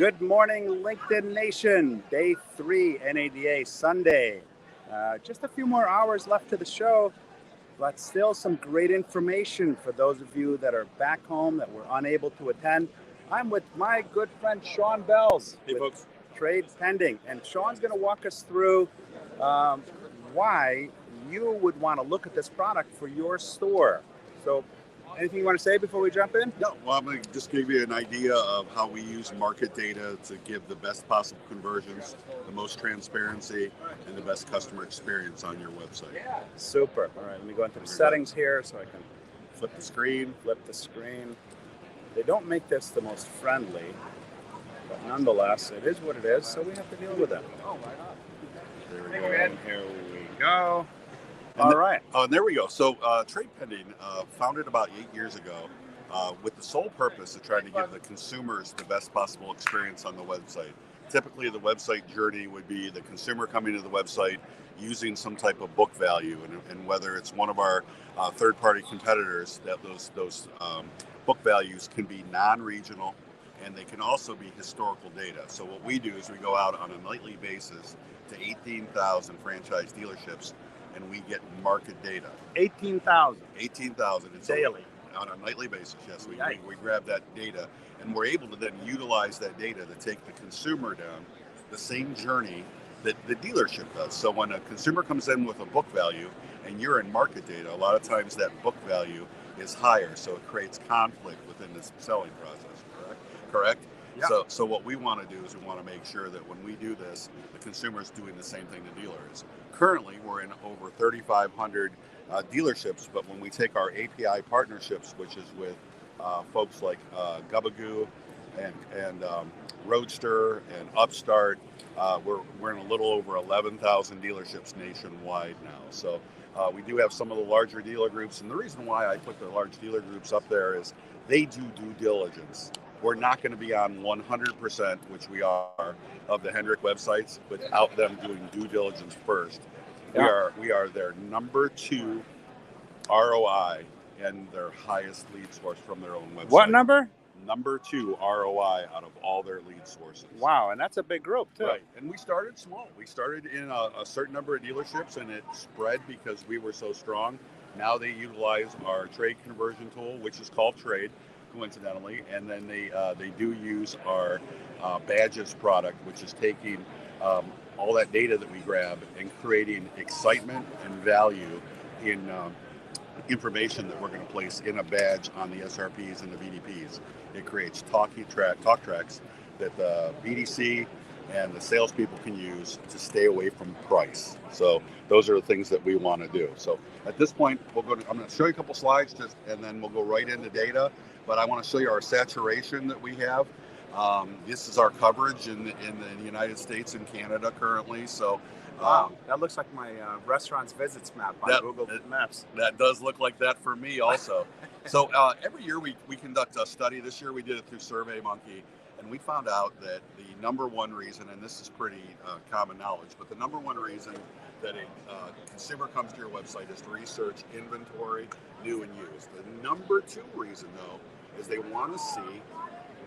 Good morning, LinkedIn Nation. Day 3, NADA Sunday. Just a few more hours left to the show, but still some great information for those of you that are back home that were unable to attend. I'm with my good friend Sean Bells. Hey, folks. Trade Pending. And Sean's going to walk us through why you would want to look at this product for your store. So, anything you want to say before we jump in? No, well, I'm going to just give you an idea of how we use market data to give the best possible conversions, the most transparency, and the best customer experience on your website. Super. All right, let me go into the settings here so I can Flip the screen. They don't make this the most friendly, but nonetheless, it is what it is, so we have to deal with it. There we go. And here we go. All right. And there we go. So Trade Pending, founded about 8 years ago with the sole purpose of trying to give the consumers the best possible experience on the website. Typically, the website journey would be the consumer coming to the website using some type of book value, and whether it's one of our third-party competitors, that those book values can be non-regional, and they can also be historical data. So what we do is we go out on a nightly basis to 18,000 franchise dealerships, and we get market data. 18,000. 18,000. Daily. On a nightly basis, yes. We grab that data, and we're able to then utilize that data to take the consumer down the same journey that the dealership does. So when a consumer comes in with a book value and you're in market data, a lot of times that book value is higher, so it creates conflict within the selling process, correct? Yeah. So what we want to do is we want to make sure that when we do this, the consumer is doing the same thing the dealer is. Currently, we're in over 3,500 dealerships, but when we take our API partnerships, which is with folks like Gubagoo and Roadster and Upstart, we're in a little over 11,000 dealerships nationwide now. So we do have some of the larger dealer groups, and the reason why I put the large dealer groups up there is they do due diligence. We're not going to be on 100%, which we are, of the Hendrick websites without them doing due diligence first. Yeah. We are their number 2 ROI and their highest lead source from their own website. What number? Number 2 ROI out of all their lead sources. Wow, and that's a big group too. Right, and we started small. We started in a certain number of dealerships, and it spread because we were so strong. Now they utilize our trade conversion tool, which is called Trade, coincidentally, and then they do use our badges product, which is taking all that data that we grab and creating excitement and value in information that we're going to place in a badge on the SRPs and the VDPs. It creates talk tracks that the BDC and the salespeople can use to stay away from price. So those are the things that we want to do. So at this point, I'm going to show you a couple slides, and then we'll go right into data. But I want to show you our saturation that we have. This is our coverage in the United States and Canada currently. So wow, that looks like my restaurants visits map on Google Maps. That does look like that for me also. So every year we conduct a study. This year we did it through SurveyMonkey, and we found out that the number one reason, and this is pretty common knowledge, but the number one reason that a consumer comes to your website is to research inventory, new and used. The number 2 reason, though, is they want to see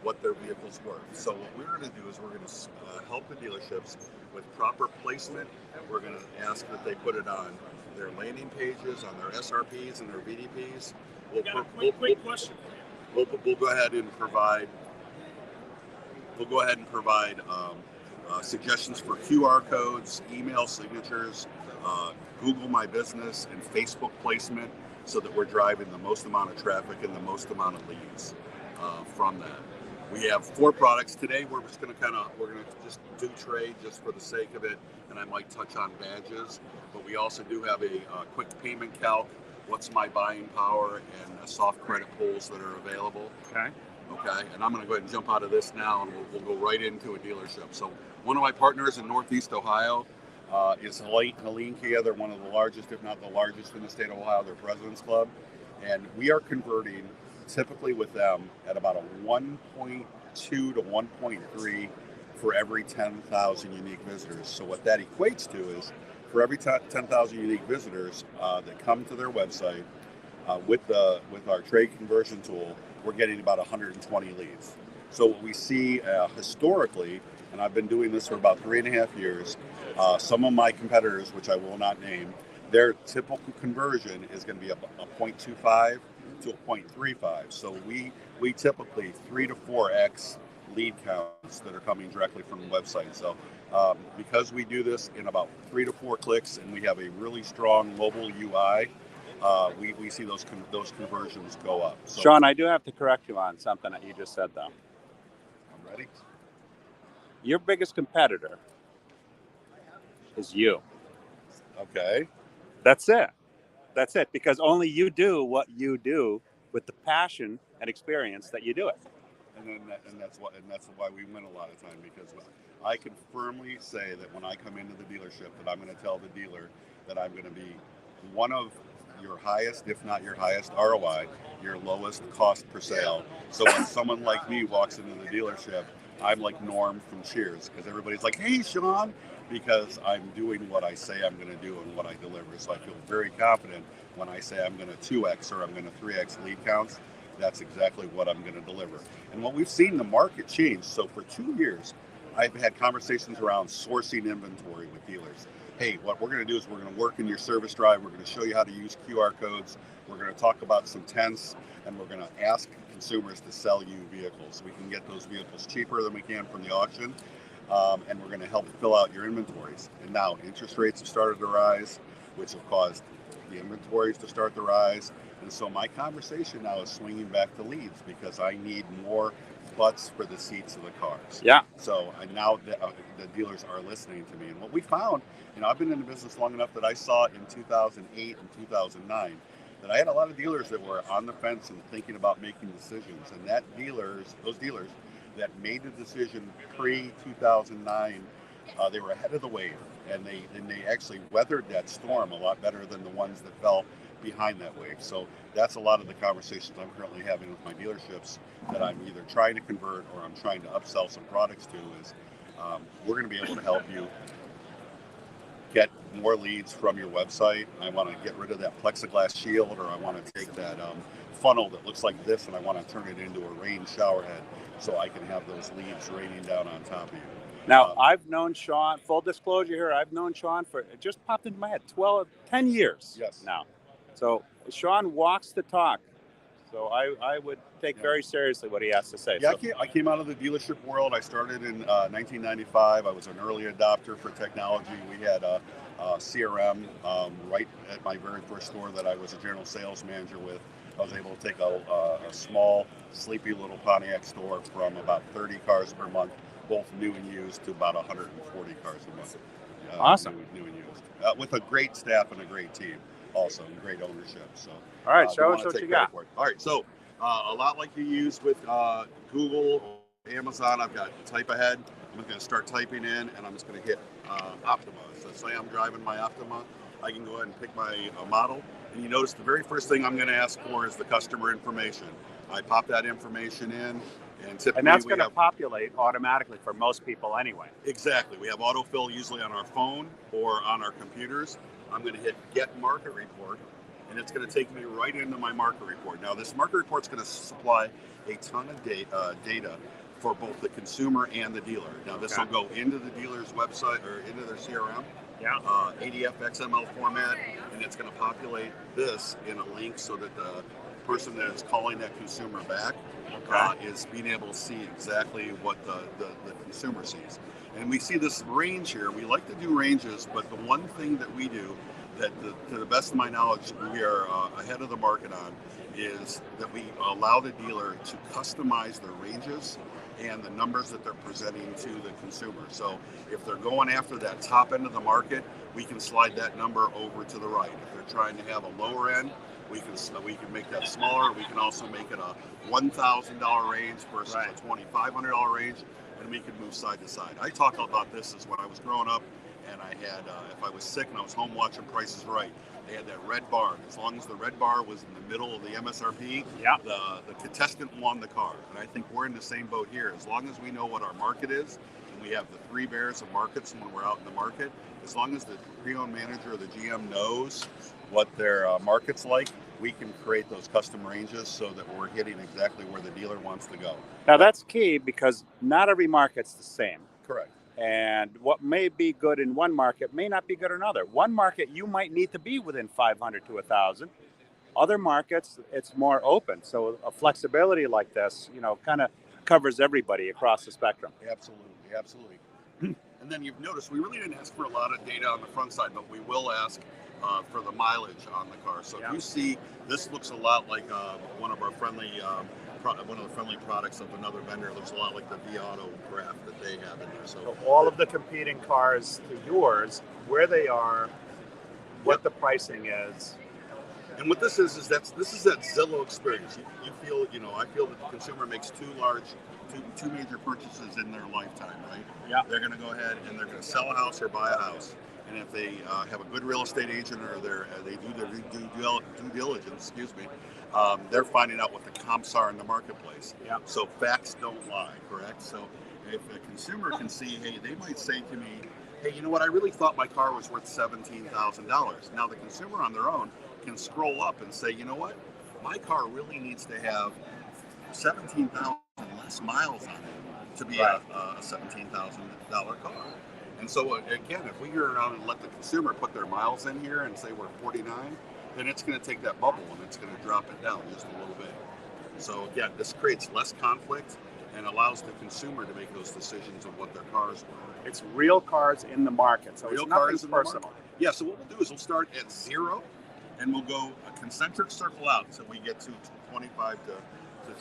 what their vehicle's worth. So what we're going to do is we're going to help the dealerships with proper placement. We're going to ask that they put it on their landing pages, on their SRPs and their VDPs. Quick question. We'll go ahead and provide. We'll go ahead and provide suggestions for QR codes, email signatures, Google My Business, and Facebook placement, so that we're driving the most amount of traffic and the most amount of leads from that. We have 4 products today. We're just going to just do trade just for the sake of it, and I might touch on badges. But we also do have a quick payment calc, what's my buying power, and soft credit pulls that are available. Okay. And I'm going to go ahead and jump out of this now, and we'll go right into a dealership. So one of my partners in Northeast Ohio is Helene Kia. They're one of the largest, if not the largest, in the state of Ohio. They're President's Club, and we are converting typically with them at about a 1.2 to 1.3 for every 10,000 unique visitors. So what that equates to is for every 10,000 unique visitors that come to their website with our trade conversion tool, we're getting about 120 leads. So what we see historically, and I've been doing this for about 3.5 years, some of my competitors, which I will not name, their typical conversion is going to be a 0.25 to a 0.35. So we typically 3 to 4x lead counts that are coming directly from the website. So because we do this in about 3 to 4 clicks, and we have a really strong mobile UI, we see those conversions go up. So, Sean, I do have to correct you on something that you just said, though. I'm ready. Your biggest competitor is you. Okay. That's it. That's it. Because only you do what you do with the passion and experience that you do it. And that's why we win a lot of time, because I can firmly say that when I come into the dealership, that I'm going to tell the dealer that I'm going to be one of your highest, if not your highest ROI, your lowest cost per sale. So when someone like me walks into the dealership, I'm like Norm from Cheers, because everybody's like, "Hey, Sean," because I'm doing what I say I'm going to do and what I deliver. So I feel very confident when I say I'm going to 2x or I'm going to 3x lead counts. That's exactly what I'm going to deliver. And what we've seen the market change. So for 2 years, I've had conversations around sourcing inventory with dealers. Hey, what we're going to do is we're going to work in your service drive. We're going to show you how to use QR codes. We're going to talk about some tents, and we're going to ask consumers to sell you vehicles. We can get those vehicles cheaper than we can from the auction, and we're going to help fill out your inventories. And now interest rates have started to rise, which have caused the inventories to start to rise. And so my conversation now is swinging back to leads, because I need more butts for the seats of the cars. Yeah. So now the dealers are listening to me. And what we found, I've been in the business long enough that I saw in 2008 and 2009 that I had a lot of dealers that were on the fence and thinking about making decisions. And those dealers that made the decision pre-2009, they were ahead of the wave, and they actually weathered that storm a lot better than the ones that fell behind that wave. So that's a lot of the conversations I'm currently having with my dealerships that I'm either trying to convert or I'm trying to upsell some products to is we're going to be able to help you get more leads from your website. I want to get rid of that plexiglass shield, or I want to take that funnel that looks like this and I want to turn it into a rain shower head so I can have those leads raining down on top of you. Now, I've known Sean, full disclosure here, I've known Sean for, it just popped into my head, 10 years Yes. now. So Sean walks the talk. So I would take very seriously what he has to say. Yeah, So, I came out of the dealership world. I started in 1995. I was an early adopter for technology. We had a CRM right at my very first store that I was a general sales manager with. I was able to take a small, sleepy little Pontiac store from about 30 cars per month, both new and used, to about 140 cars a month. Awesome. New and used. With a great staff and a great team. Also, great ownership. So, all right, show us what you got. All right, so a lot like you use with Google or Amazon, I've got type ahead. I'm going to start typing in, and I'm just going to hit Optima. So say I'm driving my Optima, I can go ahead and pick my model, and you notice the very first thing I'm going to ask for is the customer information. I pop that information in, and typically that's going to populate automatically for most people anyway. Exactly. We have autofill usually on our phone or on our computers. I'm going to hit Get Market Report, and it's going to take me right into my market report. Now, this market report is going to supply a ton of data for both the consumer and the dealer. Now, this will go into the dealer's website or into their CRM, ADF XML format, and it's going to populate this in a link so that the person that is calling that consumer back is being able to see exactly what the consumer sees. And we see this range here. We like to do ranges, but the one thing that we do that, to the best of my knowledge, we are ahead of the market on is that we allow the dealer to customize their ranges and the numbers that they're presenting to the consumer. So if they're going after that top end of the market, we can slide that number over to the right. If they're trying to have a lower end, we can make that smaller. We can also make it a $1,000 range versus a $2,500 range, and we can move side to side. I talk about this as when I was growing up, and I had, if I was sick and I was home watching Price is Right, they had that red bar. As long as the red bar was in the middle of the MSRP, the contestant won the car. And I think we're in the same boat here. As long as we know what our market is, and we have the three bears of markets when we're out in the market. As long as the pre-owned manager or the GM knows what their market's like, we can create those custom ranges so that we're hitting exactly where the dealer wants to go. Now that's key because not every market's the same. Correct. And what may be good in one market may not be good in another. One market you might need to be within 500 to 1,000. Other markets, it's more open. So a flexibility like this, kind of covers everybody across the spectrum. Absolutely. And then you've noticed we really didn't ask for a lot of data on the front side, but we will ask for the mileage on the car. So if you see, this looks a lot like one of our friendly, one of the friendly products of another vendor. It looks a lot like the Viato graph that they have in there. So all of the competing cars to yours, where they are, what the pricing is. And what this is this is that Zillow experience. You feel, I feel that the consumer makes two major purchases in their lifetime, right? Yeah. They're going to go ahead and they're going to sell a house or buy a house. And if they have a good real estate agent or they do their due diligence, they're finding out what the comps are in the marketplace. Yeah. So facts don't lie, correct? So if a consumer can see, hey, they might say to me, hey, you know what? I really thought my car was worth $17,000. Now the consumer on their own can scroll up and say, you know what? My car really needs to have 17,000 less miles on it to be a $17,000 car. And so again, if we go around and let the consumer put their miles in here and say we're 49, then it's going to take that bubble and it's going to drop it down just a little bit. So again, this creates less conflict and allows the consumer to make those decisions of what their cars were. It's real cars in the market, so Real it's nothing cars in the personal. market. Yeah, so what we'll do is we'll start at 0 and we'll go a concentric circle out until we get to 25 to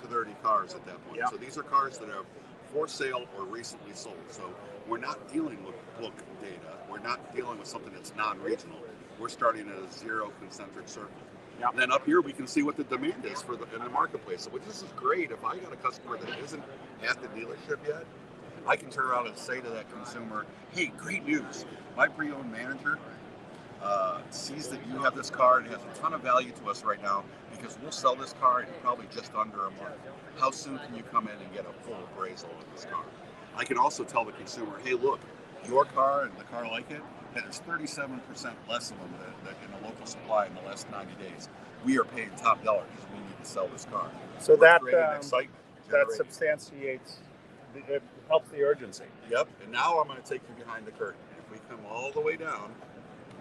30 cars at that point. Yeah. So these are cars that are for sale or recently sold. So we're not dealing with book data. We're not dealing with something that's non-regional. We're starting at a 0 concentric circle. Yeah. And then up here we can see what the demand is in the marketplace. So this is great. If I got a customer that isn't at the dealership yet, I can turn around and say to that consumer, hey, great news. My pre-owned manager sees that you have this car and it has a ton of value to us right now because we'll sell this car in probably just under a month. How soon can you come in and get a full appraisal of this car? I can also tell the consumer, hey, look, your car and the car like it has 37% less of them than in a local supply in the last 90 days. We are paying top dollar because we need to sell this car. So We're creating excitement. that substantiates, it helps the urgency. Yep, and now I'm going to take you behind the curtain. If we come all the way down,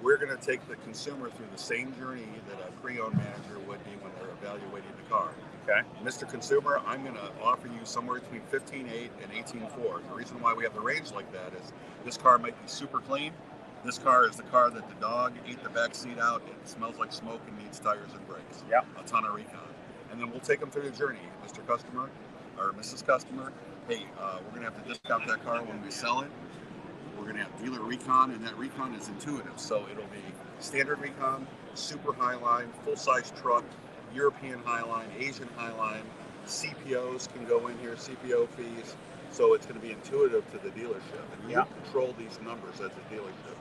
we're going to take the consumer through the same journey that a pre-owned manager would be when they're evaluating the car. Okay. Mr. Consumer, I'm going to offer you somewhere between 15.8 and 18.4. The reason why we have the range like that is this car might be super clean. This car is the car that the dog ate the back seat out. It smells like smoke and needs tires and brakes. Yeah. A ton of recon. And then we'll take them through the journey. Mr. Customer or Mrs. Customer, hey, we're going to have to discount that car when we sell it. We're going to have dealer recon, and that recon is intuitive. So it'll be standard recon, super highline, full-size truck, European highline, Asian highline. CPOs can go in here, CPO fees. So it's going to be intuitive to the dealership. And you control these numbers as a dealership.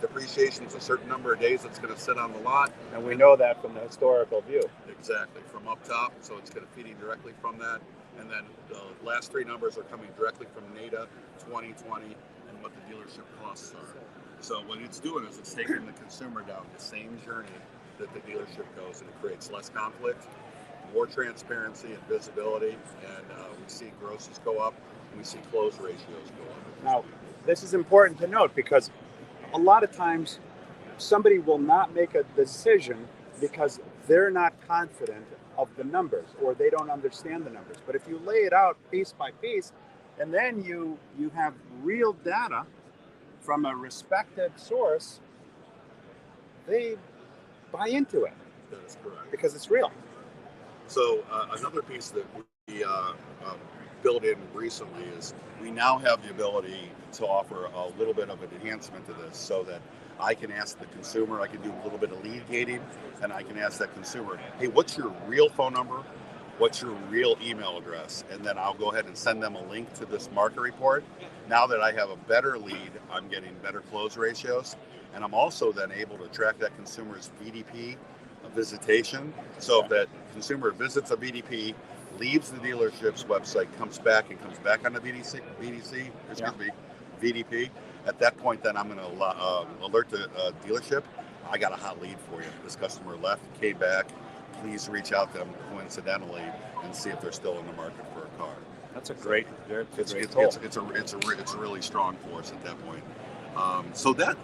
Depreciation is a certain number of days that's going to sit on the lot. And we know that from the historical view. Exactly, from up top. So it's going to feeding directly from that. And then the last three numbers are coming directly from NADA 2020 and what the dealership costs are. So what it's doing is it's taking the consumer down the same journey that the dealership goes, and it creates less conflict, more transparency and visibility, and we see grosses go up, and we see close ratios go up. Now, this is important to note because a lot of times somebody will not make a decision because they're not confident of the numbers or they don't understand the numbers. But if you lay it out piece by piece, and then you have real data from a respected source, they buy into it. That is correct. Because it's real. So another piece that we built in recently is we now have the ability to offer a little bit of an enhancement to this so that I can ask the consumer, I can do a little bit of lead gating, and I can ask that consumer, hey, what's your real phone number? What's your real email address? And then I'll go ahead and send them a link to this market report. Now that I have a better lead, I'm getting better close ratios. And I'm also then able to track that consumer's VDP visitation. So if that consumer visits a VDP, leaves the dealership's website, comes back on the BDC, VDP. At that point, then I'm going to alert the dealership. I got a hot lead for you. This customer left, came back. Please reach out to them coincidentally and see if they're still in the market for a car. That's a great. It's really strong for us at that point. So that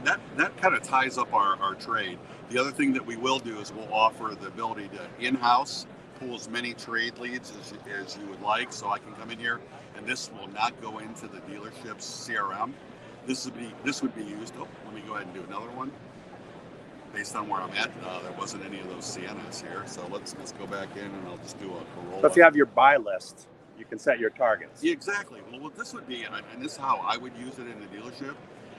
kind of ties up our trade. The other thing that we will do is we'll offer the ability to in-house pull as many trade leads as you would like. So I can come in here, and this will not go into the dealership's CRM. This would be used. Oh, let me go ahead and do another one. Based on where I'm at, there wasn't any of those Siennas here. So let's go back in, and I'll just do a Corolla. So if you have your buy list, you can set your targets. Yeah, exactly. Well, what this would be, and this is how I would use it in the dealership,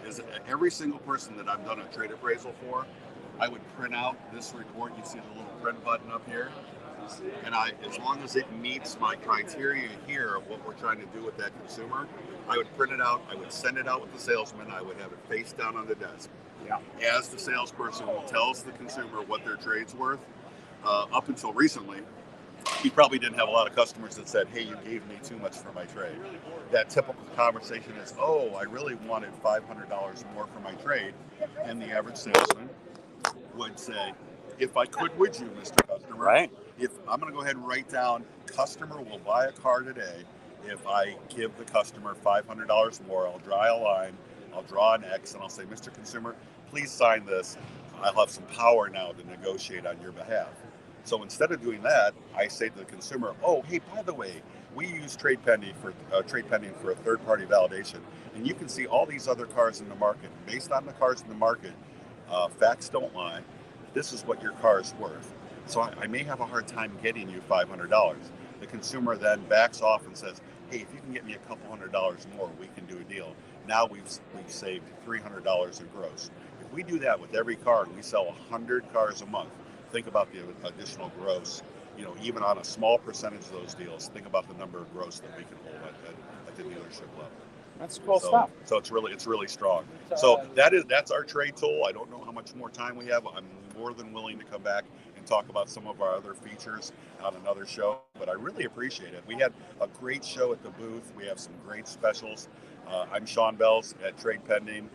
is every single person that I've done a trade appraisal for, I would print out this report. You see the little print button up here. And as long as it meets my criteria here of what we're trying to do with that consumer, I would print it out. I would send it out with the salesman. I would have it face down on the desk. Yeah. As the salesperson tells the consumer what their trade's worth, up until recently, he probably didn't have a lot of customers that said, hey, you gave me too much for my trade. That typical conversation is, oh, I really wanted $500 more for my trade. And the average salesman would say, if I could, would you, Mr. Customer? Right. If I'm going to go ahead and write down, customer will buy a car today if I give the customer $500 more. I'll draw a line, I'll draw an X, and I'll say, Mr. Consumer, please sign this. I'll have some power now to negotiate on your behalf. So instead of doing that, I say to the consumer, oh, hey, by the way, we use trade pending for a third-party validation, and you can see all these other cars in the market. Based on the cars in the market, facts don't lie. This is what your car is worth. So I may have a hard time getting you $500. The consumer then backs off and says, hey, if you can get me a couple $100 more, we can do a deal. Now we've saved $300 in gross. If we do that with every car and we sell 100 cars a month, think about the additional gross. Even on a small percentage of those deals, think about the number of gross that we can hold at the dealership level. That's cool stuff. So it's really strong. So that's our trade tool. I don't know how much more time we have. I'm more than willing to come back and talk about some of our other features on another show, but I really appreciate it. We had a great show at the booth. We have some great specials. I'm Sean Bells at Trade Pending.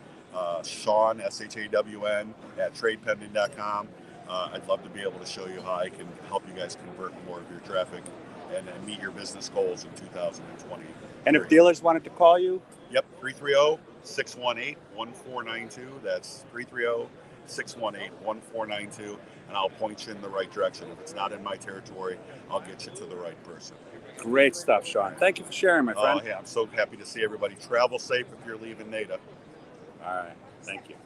Sean, SHAWN, at tradepending.com. I'd love to be able to show you how I can help you guys convert more of your traffic and meet your business goals in 2020. And if dealers wanted to call you? Yep, 330-618-1492. That's 330-618-1492, and I'll point you in the right direction. If it's not in my territory, I'll get you to the right person. Great stuff, Sean. Thank you for sharing, my friend. Oh, yeah, I'm so happy to see everybody. Travel safe if you're leaving NADA. All right. Thank you.